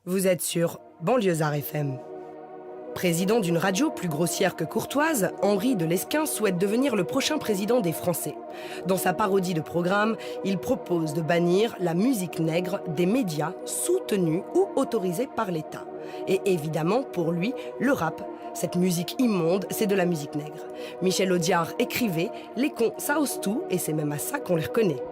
Vous êtes sur Banlieusard FM. Président d'une radio plus grossière que courtoise, Henri de Lesquen souhaite devenir le prochain président des Français. Dans sa parodie de programme, il propose de bannir la musique nègre des médias soutenus ou autorisés par l'État. Et évidemment, pour lui, le rap, cette musique immonde, c'est de la musique nègre. Michel Audiard écrivait « Les cons, ça ose tout » et c'est même à ça qu'on les reconnaît.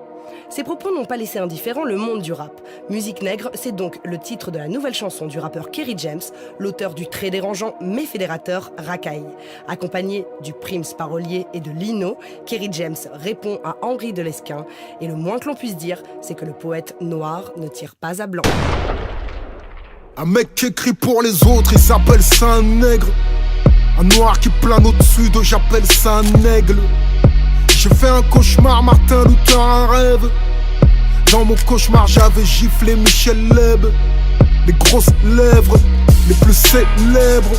Ces propos n'ont pas laissé indifférent le monde du rap. Musique nègre, c'est donc le titre de la nouvelle chanson du rappeur Kerry James, l'auteur du très dérangeant mais fédérateur Racaille. Accompagné du Prims parolier et de Lino, Kerry James répond à Henri de Lesquen et le moins que l'on puisse dire, c'est que le poète noir ne tire pas à blanc. Un mec qui écrit pour les autres, il s'appelle ça un nègre. Un noir qui plane au-dessus d'eux, j'appelle ça un aigle. J'ai fait un cauchemar, Martin Luther, un rêve. Dans mon cauchemar, j'avais giflé Michel Leb. Les grosses lèvres, les plus célèbres.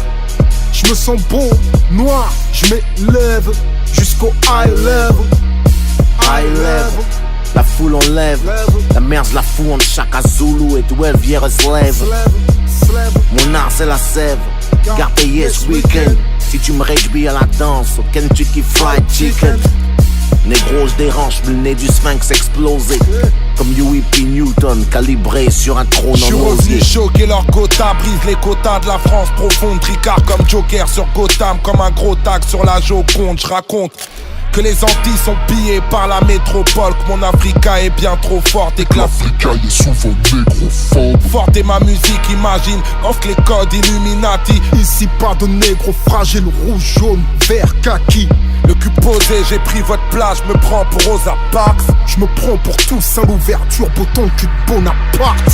Je me sens beau, noir, je m'élève jusqu'au high level. High level. La foule en lève, la merde la fout entre Chaka Zulu et 12 vieilles slave. Mon art c'est la sève, garde tes yes weekend. Si tu me réjouis à la danse, au Kentucky Fried Chicken. Négro je dérange, le nez du sphinx explosé. Comme UEP Newton, calibré sur un trône en osier. Je suis revenu choquer leurs quotas, brise les quotas de la France profonde. Tricard comme Joker sur Gotham, comme un gros tag sur la Joconde. Je raconte que les Antilles sont pillées par la métropole, que mon Africa est bien trop forte et que l'Africa est souvent négrophobe. Forte est ma musique, imagine, offre les codes Illuminati. Ici pas de négro fragile, rouge, jaune, vert, kaki. Le cul posé, j'ai pris votre place, je me prends pour Rosa Parks. Je me prends pour tous à l'ouverture, beau cul de Bonaparte.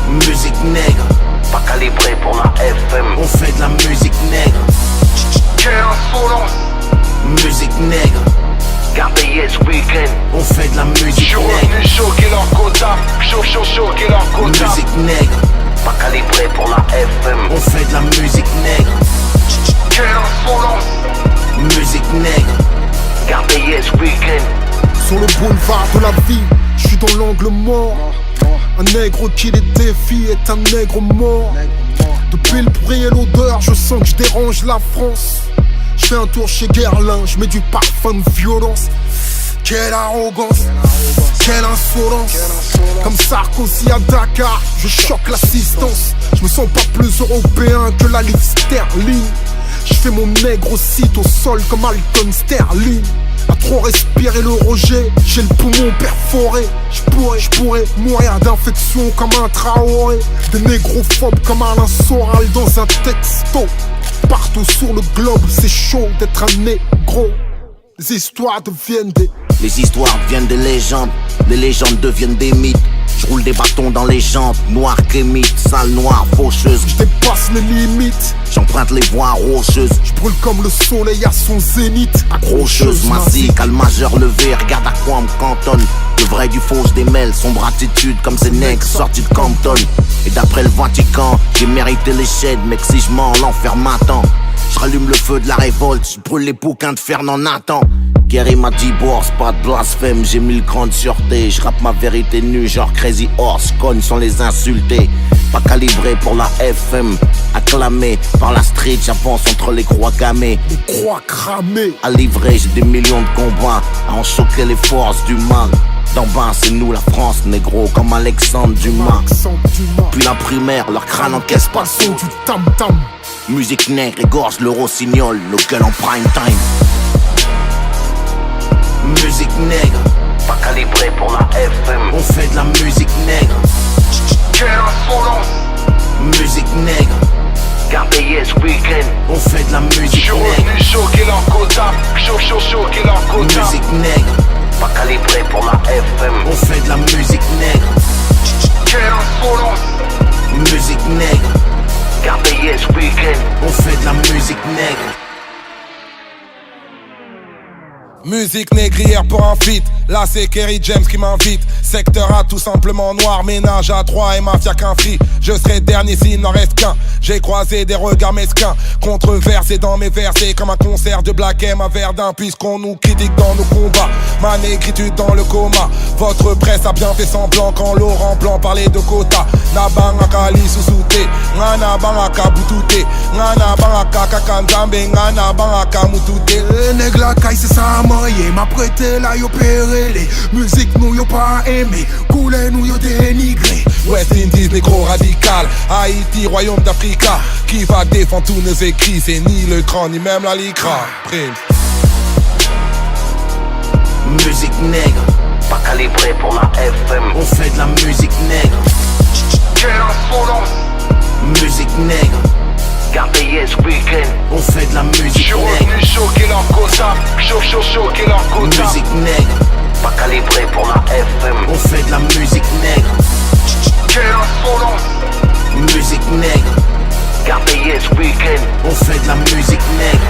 Musique nègre, pas calibré pour la FM. On fait de la musique nègre. Quelle insolence! Musique nègre, garde yes weekend. On fait de la musique nègre. Je suis revenu choquer leur quota, choquer leur quota. Musique nègre, pas calibré pour la FM. On fait de la musique nègre. Quelle insolence! Musique nègre, garde yes weekend. Sur le boulevard de la vie, je suis dans l'angle mort. Un nègre qui les défie est un nègre mort. Depuis le bruit et l'odeur, je sens que je dérange la France. Je fais un tour chez Guerlain, je mets du parfum de violence. Quelle arrogance, quelle insolence. Comme Sarkozy à Dakar, je choque l'assistance. Je me sens pas plus européen que la livre sterling. Je fais mon nègre au site, au sol comme Alton Sterling. À trop respirer le rejet, j'ai le poumon perforé. Je pourrais mourir d'infection comme un Traoré. Des négrophobes comme Alain Soral dans un texto. Partout sur le globe, c'est chaud d'être un négro. Les histoires deviennent des... Les histoires deviennent des légendes deviennent des mythes. Je roule des bâtons dans les jantes, noir kémite, sale noire, faucheuse. Je dépasse les limites, j'emprunte les voies rocheuses. Je brûle comme le soleil à son zénith. Accrocheuse, massique, à le majeur levé, regarde à quoi on me cantonne. Le vrai du faux, je démêle, sombre attitude comme ces nègres sortis de Compton. Et d'après le Vatican, j'ai mérité les shades, mec si je mens, l'enfer m'attend. Je rallume le feu de la révolte, je brûle les bouquins de Fernand Nathan. Kerry m'a dit bourse, pas de blasphème, j'ai mis le cran de sûreté. Je rappe ma vérité nue, genre Crazy Horse, cogne sans les insulter. Pas calibré pour la FM, acclamé par la street, j'avance entre les croix gammées. Les croix cramées. À livrer, j'ai des millions de combats, à en choquer les forces du mal. D'en bas, c'est nous la France, négro, comme Alexandre Dumas. Puis la primaire, leur crâne encaisse pas le son du tam-tam. Musique nègre égorge le rossignol, nos gueules en prime time. Musique nègre, pas calibré pour la FM. On fait de la musique nègre. Quelle insolence! Musique nègre, garde yes weekend. On fait de la musique nègre. Je suis revenu choquer leur quota, choquer leur quota. Musique nègre, pas calibré pour la FM. On fait de la musique nègre. Quelle insolence! Musique nègre, garde yes weekend. On fait de la musique nègre. Musique négrière pour un feat. Là c'est Kerry James qui m'invite. Secteur A tout simplement noir. Ménage à 3 et mafia qu'un free. Je serai dernier s'il n'en reste qu'un. J'ai croisé des regards mesquins, controversés dans mes versets. Comme un concert de Black M à Verdun. Puisqu'on nous critique dans nos combats. Ma négritude dans le coma. Votre presse a bien fait semblant quand Laurent Blanc parlait de quota. Nabangaka li susute, ngana bangaka butute, ngana bangaka kakanzambe, ngana bangaka mutute. Nègre la caille c'est ça moyen, m'a prêté là yo péré. Les musiques nous yo pas aimé, coulé nous yo dénigré. West Indies négro radical, Haïti royaume d'Africa. Qui va défendre tous nos écrits, c'est ni le cran ni même la licra. Prime. Musique nègre, pas calibré pour la FM. On fait de la musique nègre. Quelle insolence. Musique nègre, gardez yes weekend. On fait de la musique J'suis nègre. revenu choquer leur quota, choquer leur quota. Musique nègre, pas calibré pour la FM. On fait de la musique nègre. Quelle insolence. Musique nègre, gardez yes weekend. On fait de la musique nègre.